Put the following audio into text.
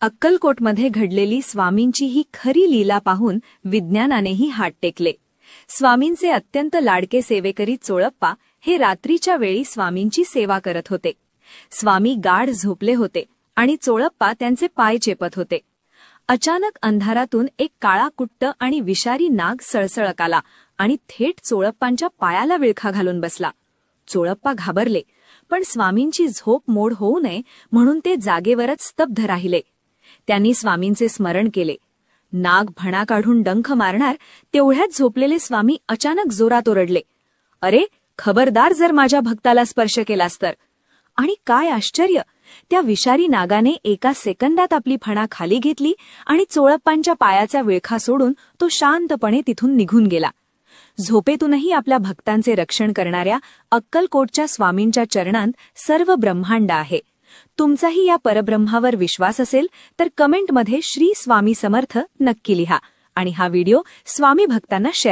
अक्कलकोटमध्ये घडलेली स्वामींची ही खरी लीला पाहून विज्ञानानेही हात टेकले. स्वामींचे अत्यंत लाडके सेवेकरी चोळप्पा हे रात्रीच्या वेळी स्वामींची सेवा करत होते. स्वामी गाढ झोपले होते आणि चोळप्पा त्यांचे पाय चेपत होते. अचानक अंधारातून एक काळा कुट्ट आणि विषारी नाग सळसळत आला आणि थेट चोळप्पांच्या पायाला विळखा घालून बसला. चोळप्पा घाबरले, पण स्वामींची झोप मोड होऊ नये म्हणून ते जागेवरच स्तब्ध राहिले. त्यांनी स्वामींचे स्मरण केले. नाग भणा काढून डंख मारणार तेवढ्यात झोपलेले स्वामी अचानक जोरात ओरडले, "अरे, खबरदार जर माझ्या भक्ताला स्पर्श केलास तर." आणि काय आश्चर्य, त्या विषारी नागाने एका सेकंदात आपली फणा खाली घेतली आणि चोळप्पांच्या पायाचा विळखा सोडून तो शांतपणे तिथून निघून गेला. झोपेतूनही आपल्या भक्तांचे रक्षण करणाऱ्या अक्कलकोटच्या स्वामींच्या चरणांत सर्व ब्रह्मांड आहे. तुमचाही या परब्रह्मावर विश्वास असेल तर कमेंटमध्ये श्री स्वामी समर्थ नक्की लिहा आणि हा व्हिडिओ स्वामी भक्तांना शेअर